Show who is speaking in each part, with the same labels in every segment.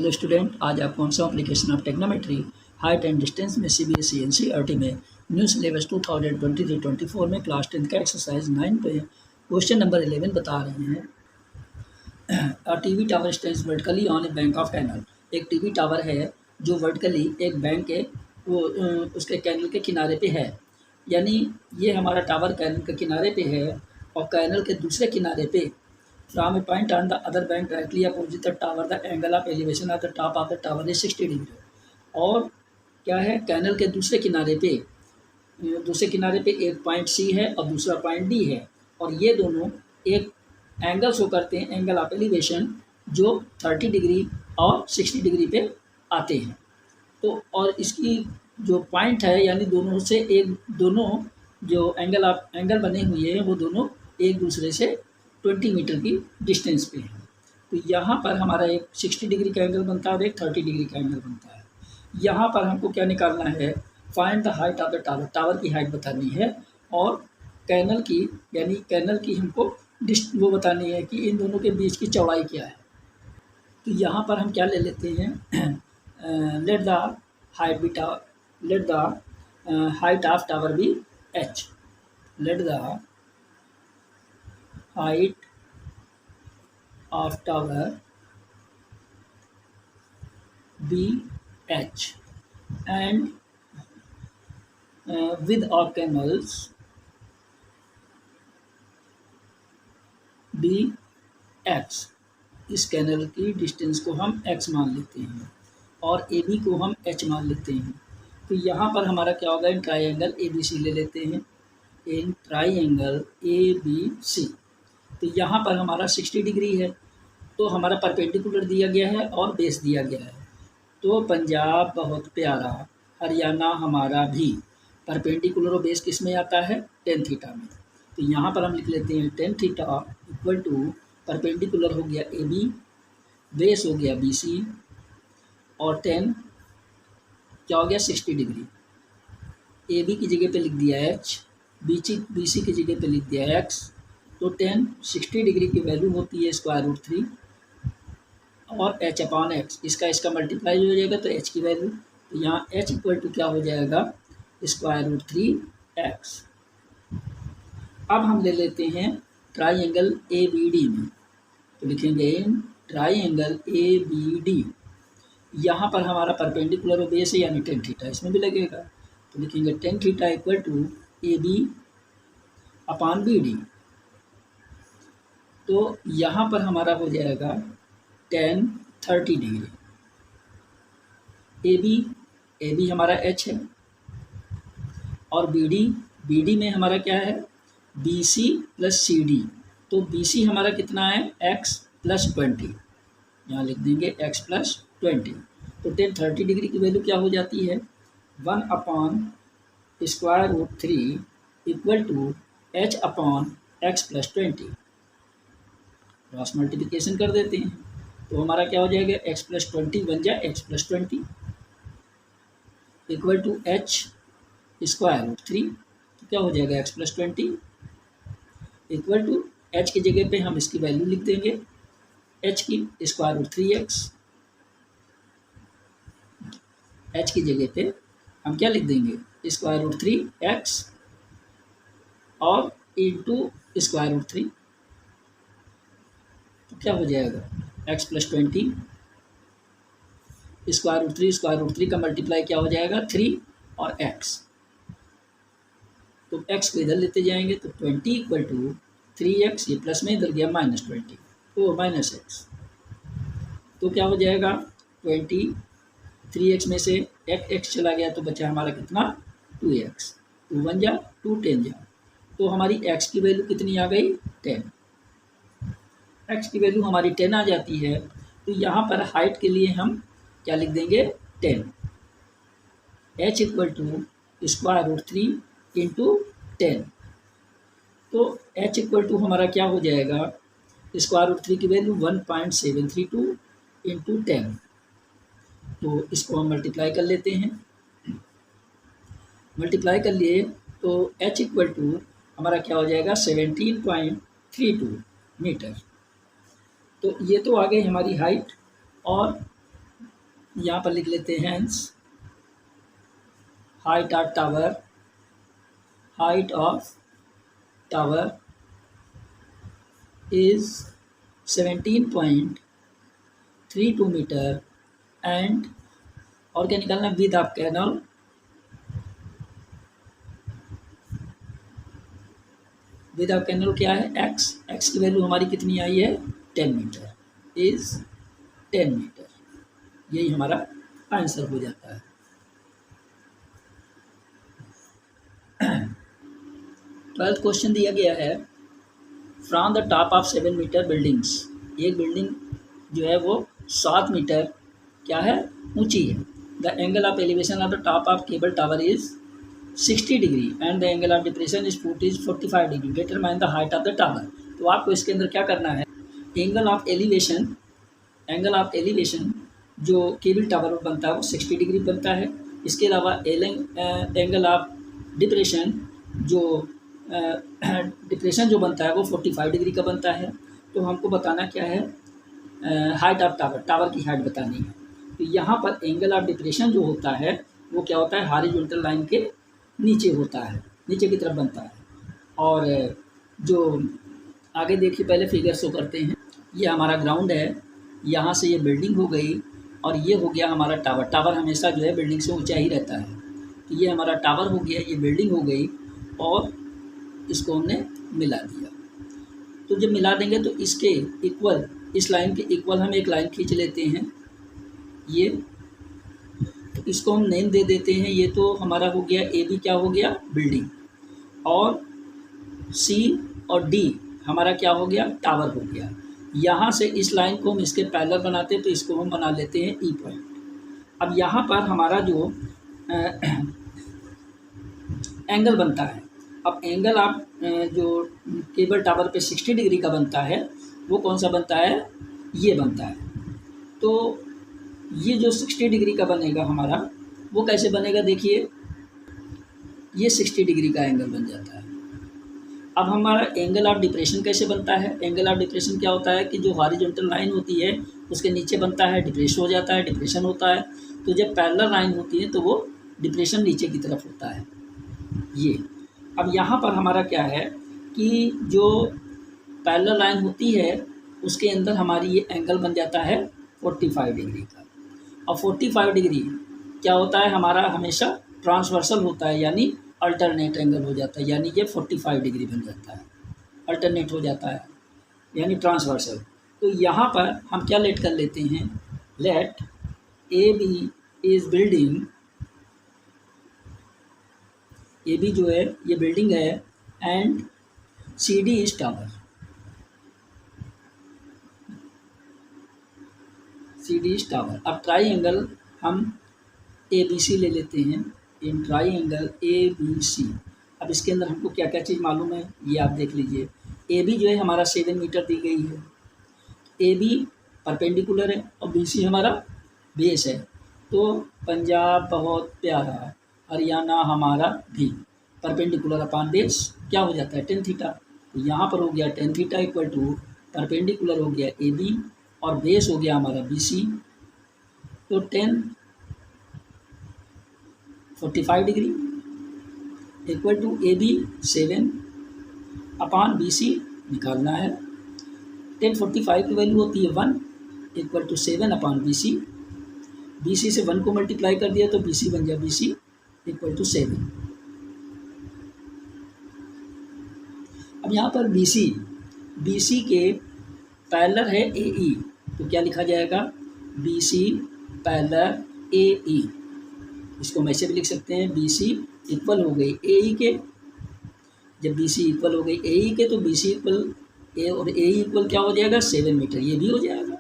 Speaker 1: Hello student, आज आप कौन सा application of टेक्नोमेट्री height and distance में सीबीएसई एनसीईआरटी में न्यू सिलेबस 2023-24 में क्लास 10 का एक्सरसाइज 9 पे क्वेश्चन नंबर 11 बता रहे हैं। A TV tower stands vertically on a bank of canal. एक टीवी टावर है जो वर्टिकली एक बैंक के उसके कैनल के किनारे पे है, यानी ये हमारा टावर कैनल के किनारे पे है और कैनल के दूसरे किनारे पे from a point on the other bank directly opposite the tower the angle of elevation at the top of the tower is 60 degree. और क्या है, कैनल के दूसरे किनारे पे एक पॉइंट सी है और दूसरा पॉइंट डी है और ये दोनों एक एंगल शो करते हैं, एंगल ऑफ एलिवेशन, जो 30 डिग्री और 60 डिग्री पे आते हैं। तो और इसकी जो पॉइंट है, यानी दोनों जो एंगल बने हुए हैं वो दोनों एक दूसरे से 20 मीटर की डिस्टेंस पे है। तो यहाँ पर हमारा एक 60 डिग्री का एंगल बनता है और एक 30 डिग्री का एंगल बनता है। यहाँ पर हमको क्या निकालना है, find the height of the tower. Tower की हाइट बतानी है और कैनल की, यानी कैनल की हमको वो बतानी है कि इन दोनों के बीच की चौड़ाई क्या है। तो यहाँ पर हम क्या ले लेते हैं, let the height of tower be H. Let the height of tower be h and width of canals be x। इस कैनल की डिस्टेंस को हम x मान लेते हैं और ए बी को हम h मान लेते हैं। तो यहाँ पर हमारा क्या होगा, इन ट्राइंगल ए बी सी ले लेते हैं, इन ट्राइंगल ए बी सी। तो यहाँ पर हमारा 60 डिग्री है, तो हमारा परपेंडिकुलर दिया गया है और बेस दिया गया है। तो पंजाब बहुत प्यारा, हरियाणा हमारा भी, परपेंडिकुलर और बेस किस में आता है, टेन थीटा में। तो यहाँ पर हम लिख लेते हैं tan theta equal to perpendicular हो गया ए बी, बेस हो गया बी सी और टेन क्या हो गया 60 डिग्री। ए बी की जगह पे लिख दिया एच, बी सी की जगह पे लिख दिया एक्स। तो 60 डिग्री की वैल्यू होती है √3 और h अपॉन एक्स, इसका मल्टीप्लाई हो जाएगा तो h की वैल्यू। तो यहाँ h इक्वल टू क्या हो जाएगा, √3x। अब हम ले लेते हैं ट्राइंगल ए बी डी में। तो लिखेंगे in triangle A B D, यहाँ पर हमारा परपेंडिकुलर और बेस है यानी टेन थीटा, इसमें भी लगेगा। तो लिखेंगे tan theta equal to A B upon B D. तो यहाँ पर हमारा हो जाएगा 30 डिग्री। ए बी हमारा h है और बी डी में हमारा क्या है, B C plus C D. तो बी सी हमारा कितना है, x प्लस 20, यहाँ लिख देंगे x प्लस 20। तो 30 डिग्री की वैल्यू क्या हो जाती है, 1 upon √3 equal to h upon x plus 20। Cross multiplication कर देते हैं तो हमारा क्या हो जाएगा, x प्लस 20 बन जाए x plus 20 equal to h √3। तो क्या हो जाएगा, x plus 20 equal to h की जगह पे हम इसकी वैल्यू लिख देंगे, h की √3x। h की जगह पे हम क्या लिख देंगे, √3x और इंटू √3। तो क्या हो जाएगा, x प्लस 20 √3 का मल्टीप्लाई क्या हो जाएगा 3 और x। तो x को इधर लेते जाएंगे तो 20 इक्वल टू 3x, ये प्लस में इधर गया -20 तो -x। तो क्या हो जाएगा 20, 3x में से x चला गया तो बचा हमारा कितना 2x, 2 1 जा 2 10 जा। तो हमारी x की वैल्यू कितनी आ गई 10, x की वैल्यू हमारी 10 आ जाती है। तो यहाँ पर हाइट के लिए हम क्या लिख देंगे 10, h इक्वल टू √3 इंटू 10। तो h इक्वल टू हमारा क्या हो जाएगा, √3 की वैल्यू 1.732 इंटू 10। तो इसको हम मल्टीप्लाई कर लेते हैं, मल्टीप्लाई कर लिए तो h इक्वल टू हमारा क्या हो जाएगा 17.32 मीटर। तो ये तो आ गई हमारी हाइट और यहाँ पर लिख लेते हैं height of tower is 17.32 metre and और क्या निकालना है विद ऑफ कैनल क्या है एक्स की वैल्यू हमारी कितनी आई है 10 मीटर इज 10 मीटर, यही हमारा आंसर हो जाता है। ट्वेल्थ क्वेश्चन दिया गया है from the top of 7 metre buildings, एक बिल्डिंग जो है वो 7 मीटर क्या है ऊंची है। The angle of elevation of the top of cable tower is 60 degree and the angle of depression is 45 degree, determine the height of the tower. तो आपको इसके अंदर क्या करना है, एंगल ऑफ एलिवेशन जो केबल टावर पर बनता है वो 60 डिग्री बनता है। इसके अलावा एंगल ऑफ डिप्रेशन जो बनता है वो 45 डिग्री का बनता है। तो हमको बताना क्या है, हाइट ऑफ टावर की हाइट बतानी है। तो यहाँ पर एंगल ऑफ डिप्रेशन जो होता है वो क्या होता है, हॉरिजॉन्टल लाइन के नीचे होता है, नीचे की तरफ बनता है। और जो आगे देखिए पहले फिगर शो करते हैं, ये हमारा ग्राउंड है, यहाँ से ये बिल्डिंग हो गई और ये हो गया हमारा टावर। टावर हमेशा जो है बिल्डिंग से ऊंचा ही रहता है। तो ये हमारा टावर हो गया, ये बिल्डिंग हो गई और इसको हमने मिला दिया। तो जब मिला देंगे तो इसके इक्वल, इस लाइन के इक्वल हम एक लाइन खींच लेते हैं, ये तो इसको हम नेम दे देते हैं। ये तो हमारा हो गया ए बी, क्या हो गया बिल्डिंग, और सी और डी हमारा क्या हो गया टावर हो गया। यहाँ से इस लाइन को हम इसके पैरेलल बनाते हैं तो इसको हम बना लेते हैं ई पॉइंट। अब यहाँ पर हमारा जो एंगल बनता है, अब एंगल आप जो केबल टावर पे 60 डिग्री का बनता है वो कौन सा बनता है, ये बनता है। तो ये जो 60 डिग्री का बनेगा हमारा वो कैसे बनेगा, देखिए ये 60 डिग्री का एंगल बन जाता है। अब हमारा एंगल ऑफ डिप्रेशन कैसे बनता है, एंगल ऑफ डिप्रेशन क्या होता है कि जो हॉरिजॉन्टल लाइन होती है उसके नीचे बनता है, डिप्रेशन हो जाता है, डिप्रेशन होता है। तो जब पैरेलल लाइन होती है तो वो डिप्रेशन नीचे की तरफ होता है ये। अब यहाँ पर हमारा क्या है कि जो पैरेलल लाइन होती है उसके अंदर हमारी ये एंगल बन जाता है 45 डिग्री का। और 45 डिग्री क्या होता है हमारा हमेशा ट्रांसवर्सल होता है, यानी अल्टरनेट एंगल हो जाता है, यानी ये 45 डिग्री बन जाता है, अल्टरनेट हो जाता है यानी ट्रांसवर्सल। तो यहाँ पर हम क्या लेट कर लेते हैं, let A B is building, A B जो है ये बिल्डिंग है and C D is tower, C D is tower. अब ट्राइंगल हम ए बी सी ले लेते हैं, इन ट्राइंगल ए बी सी। अब इसके अंदर हमको क्या क्या चीज़ मालूम है ये आप देख लीजिए। ए बी जो है हमारा 7 मीटर दी गई है, ए बी परपेंडिकुलर है और बी सी हमारा बेस है। तो पंजाब बहुत प्यारा, हरियाणा हमारा भी, परपेंडिकुलर अपॉन बेस क्या हो जाता है 10 थीटा। तो यहाँ पर हो गया 10 थीटा इक्वल टू परपेंडिकुलर हो गया ए बी और बेस हो गया हमारा बी सी। तो 45 degree equal to A B 7 upon B C निकालना है। 1045 की वैल्यू होती है 1 equal to 7 upon B C. B C से 1 को मल्टीप्लाई कर दिया तो बी सी बन गया बी सी इक्वल टू 7। अब यहाँ पर बी सी के पैरेलल है ए ई, तो क्या लिखा जाएगा बी सी पैरेलल ए ई। इसको हम ऐसे भी लिख सकते हैं, बी सी इक्वल हो गई ए ई के, जब बी सी इक्वल हो गई ए ई के तो बी सी इक्वल ए और ए ई इक्वल क्या हो जाएगा 7 मीटर, ये भी हो जाएगा।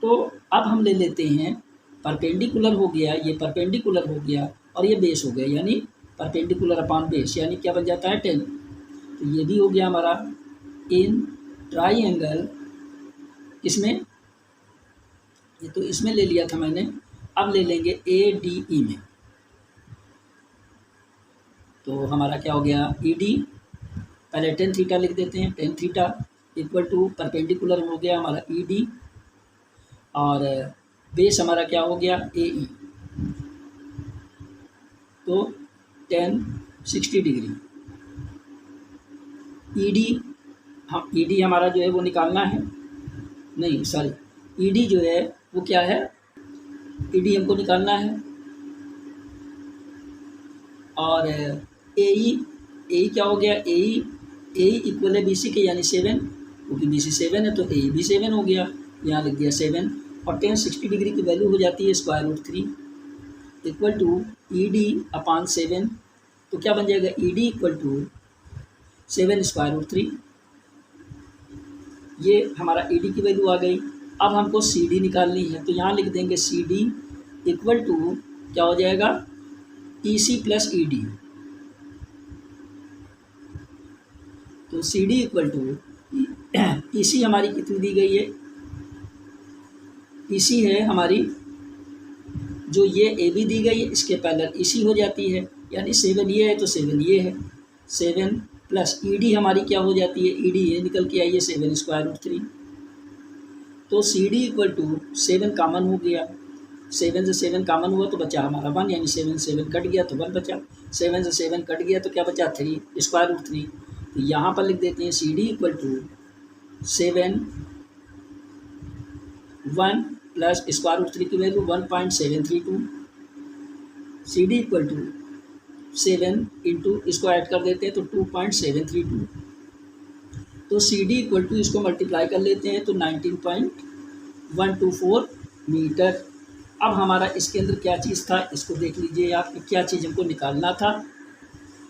Speaker 1: तो अब हम ले लेते हैं परपेंडिकुलर हो गया, ये परपेंडिकुलर हो गया और ये बेस हो गया, यानी परपेंडिकुलर अपॉन बेस, यानी क्या बन जाता है 10। तो ये भी हो गया हमारा इन ट्राइंगल, इसमें ये तो इसमें ले लिया था मैंने, अब ले लेंगे ए डी ई में। तो हमारा क्या हो गया ई डी, पहले 10 थीटा लिख देते हैं, 10 थीटा इक्वल टू परपेंडिकुलर हो गया हमारा ई डी और बेस हमारा क्या हो गया ए ई, तो टेन 60 डिग्री। ई डी, हम ई डी हमारा जो है वो निकालना है, नहीं सॉरी, ई डी जो है वो क्या है, ई डी हमको निकालना है। और ए ई क्या हो गया, ए ई इक्वल है बी सी के, यानी 7, क्योंकि बी सी 7 है तो ए भी 7 हो गया, यहाँ लिख दिया 7। और टेन 60 डिग्री की वैल्यू हो जाती है √3 इक्वल टू ई डी अपान 7, तो क्या बन जाएगा ई डी इक्वल टू 7 √3। ये हमारा ई डी की वैल्यू आ गई। अब हमको सी डी निकालनी है, तो यहाँ लिख देंगे सी डी इक्वल टू क्या हो जाएगा ई सी प्लस ई डी, तो सी डी इक्वल टू ई सी हमारी कितनी दी गई है, ई सी है हमारी जो ये ए बी दी गई है, इसके पैरेलल ई सी हो जाती है, यानी 7 ये है तो 7 ये है, 7 प्लस ई डी हमारी क्या हो जाती है, ई डी ये निकल के आई है 7 √3, तो सी डी इक्वल टू 7 कामन हो गया, 7 से 7 कामन हुआ तो बचा हमारा 1, यानी 7 7 कट गया तो 1 बचा, 7 से 7 कट गया तो क्या बचा 3 √3। तो यहाँ पर लिख देते हैं C D equal to 7 1 plus √3 की value 1.732, C D equal to 7 into इसको ऐड कर देते हैं तो 2.732, तो सी डी इक्वल टू इसको मल्टीप्लाई कर लेते हैं तो 19.124 मीटर। अब हमारा इसके अंदर क्या चीज़ था, इसको देख लीजिए आप, क्या चीज़ हमको निकालना था।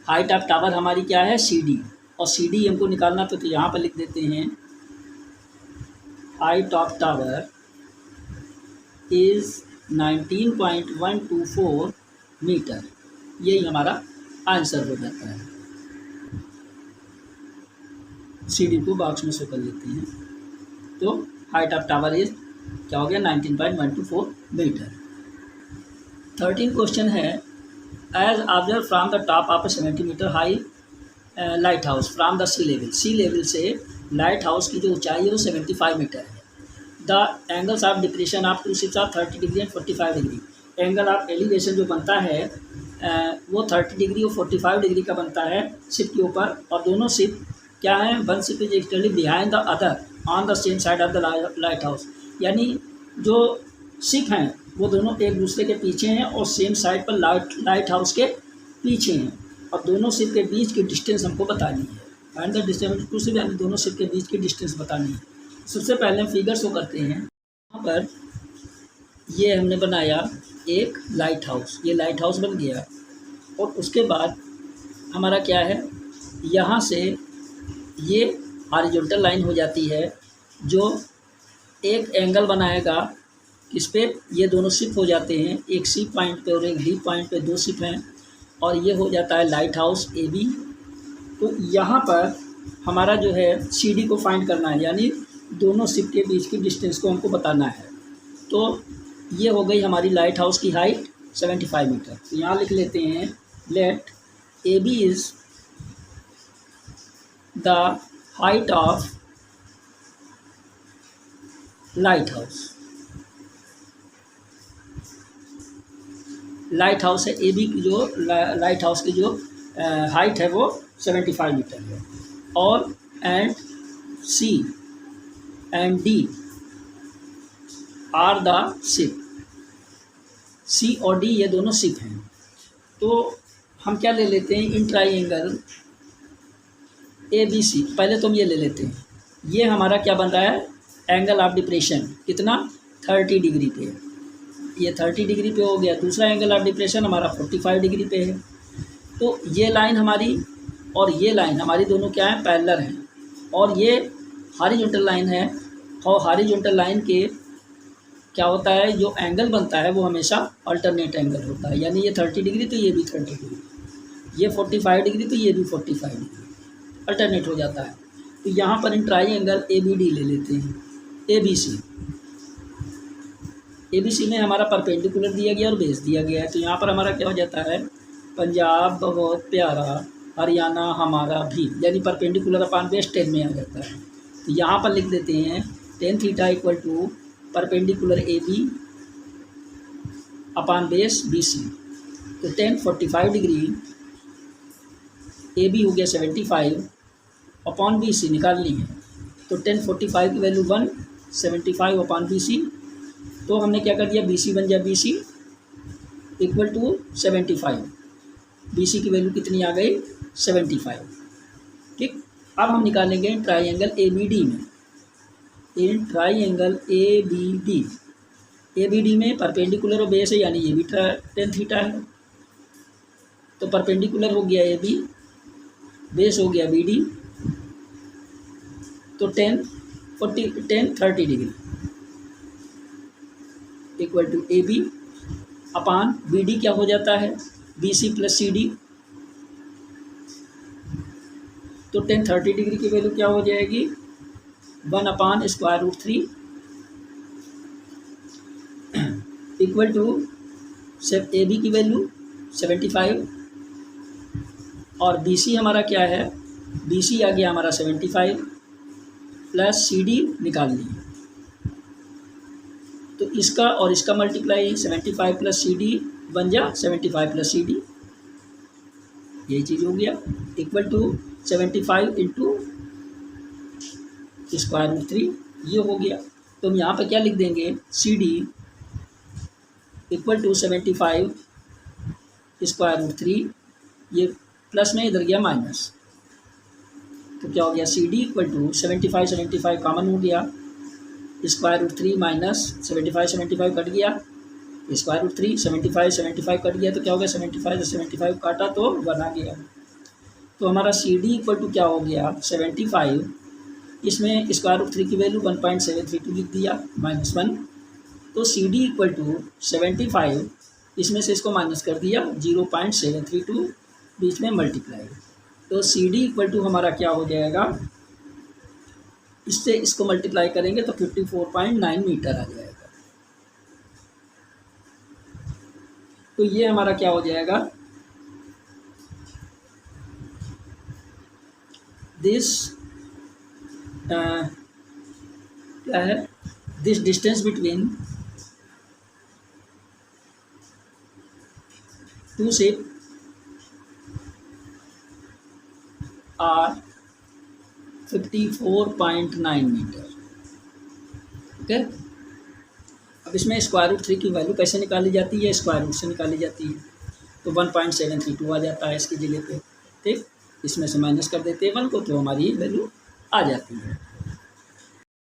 Speaker 1: हाइट ऑफ टावर हमारी क्या है सी डी, और सी डी हमको निकालना था, तो यहाँ पर लिख देते हैं height of tower is 19.124 metre, यही हमारा आंसर हो जाता है। सी डी को बॉक्स में शो कर लेते हैं, तो हाइट ऑफ टावर इज क्या हो गया 19.124 मीटर। 13 क्वेश्चन है, as observe from the top of 70 metre high lighthouse from the sea level से लाइट हाउस की जो ऊंचाई है वो 75 मीटर है। The angles of depression of two ships are 30 degree and 45 degree. Angle of elevation जो बनता है वो 30 डिग्री और 45 डिग्री का बनता है शिप के ऊपर, और दोनों शिप क्या है, one ship is actually behind the other on the same side of the light house, यानी जो शिप हैं वो दोनों एक दूसरे के पीछे हैं और सेम साइड पर लाइट हाउस के पीछे हैं, और दोनों शिप के बीच की डिस्टेंस हमको बतानी है। Find the distance to ship, यानी दोनों शिप के बीच की डिस्टेंस बतानी है। सबसे पहले हम फिगर शो करते हैं। यहाँ पर ये हमने बनाया एक लाइट हाउस, ये लाइट हाउस बन गया, और उसके बाद हमारा क्या है, यहाँ से ये हॉरिजॉन्टल लाइन हो जाती है जो एक एंगल बनाएगा किस पे, ये दोनों शिप हो जाते हैं, एक सी पॉइंट पे और एक डी पॉइंट पे, दो शिप हैं, और ये हो जाता है लाइट हाउस ए बी। तो यहाँ पर हमारा जो है सी डी को फाइंड करना है, यानी दोनों शिप के बीच की डिस्टेंस को हमको बताना है। तो ये हो गई हमारी लाइट हाउस की हाइट 75 मीटर। तो यहाँ लिख लेते हैं let A B is the height of lighthouse. Lighthouse है ए बी की, जो लाइट हाउस की जो हाइट है वो 75 मीटर है, और and C and D are the ship. C और डी ये दोनों शिप हैं। तो हम क्या ले लेते हैं, इन ट्राइंगल ए बी सी, पहले तो हम ये ले लेते हैं, ये हमारा क्या बन रहा है, एंगल ऑफ डिप्रेशन कितना 30 डिग्री पे, ये 30 डिग्री पे हो गया। दूसरा एंगल ऑफ डिप्रेशन हमारा 45 डिग्री पे है। तो ये लाइन हमारी और ये लाइन हमारी दोनों क्या है, पैरेलल हैं, और ये हॉरिजॉन्टल लाइन है, और हॉरिजॉन्टल लाइन के क्या होता है, जो एंगल बनता है वो हमेशा अल्टरनेट एंगल होता है, यानी ये 30 डिग्री तो ये भी 30 डिग्री, ये 45 डिग्री तो ये भी 45 डिग्री, अल्टरनेट हो जाता है। तो यहाँ पर in triangle A B D ले लेते हैं, ए बी सी में हमारा परपेंडिकुलर दिया गया और बेस दिया गया है। तो यहाँ पर हमारा क्या हो जाता है, पंजाब बहुत प्यारा, हरियाणा हमारा भी, यानी परपेंडिकुलर अपान बेस 10 में आ जाता है। तो यहाँ पर लिख देते हैं tan theta equal to perpendicular A B upon base BC। तो टेन 45 डिग्री AB हो गया 75 अपॉन BC निकालनी है। तो टेन 45 की वैल्यू 175 अपॉन BC। तो हमने क्या कर दिया, BC बन गया BC इक्वल टू 75। BC की वैल्यू कितनी आ गई 75। ठीक, अब हम निकालेंगे ट्राइंगल ABD में। इन ट्राइंगल ABD में परपेंडिकुलर और बेस है, यानी ये भी टेन थीटा है। तो परपेंडिकुलर हो गया AB, बेस हो गया BD। तो tan 30 degree equal to AB upon BD क्या हो जाता है BC प्लस CD। तो टेन 30 डिग्री की वैल्यू क्या हो जाएगी 1/√3 इक्वल टू AB की वैल्यू 75 और BC हमारा क्या है, BC आ गया हमारा 75 प्लस CD निकाल लिए। तो इसका और इसका मल्टीप्लाई 75 प्लस CD बन जा 75 प्लस CD, यही चीज़ हो गया इक्वल टू 75 इंटू √3, ये हो गया। तो हम यहाँ पे क्या लिख देंगे CD इक्वल टू 75 √3, ये प्लस में इधर गया माइनस। तो क्या हो गया CD इक्वल टू 75 कॉमन हो गया √3 माइनस 75 कट गया √3 75 कट गया। तो क्या हो गया 75 काटा तो 1 आ गया। तो हमारा CD इक्वल टू क्या हो गया 75, इसमें √3 की वैल्यू 1.732 लिख दिया -1। तो CD इक्वल टू 75, इसमें से इसको माइनस कर दिया 0.732, बीच में मल्टीप्लाई। तो CD इक्वल टू हमारा क्या हो जाएगा, इससे इसको मल्टीप्लाई करेंगे तो 54.9 मीटर आ जाएगा। तो ये हमारा क्या हो जाएगा, दिस क्या है, this distance between two ship are 54.9 metre. Okay, अब इसमें √3 की वैल्यू कैसे निकाली जाती है, स्क्वायर रूट से निकाली जाती है। तो 1.732 आ जाता है इसकी जगह पे। ठीक, इसमें से माइनस कर देते हैं 1 को, तो हमारी वैल्यू आ जाती है।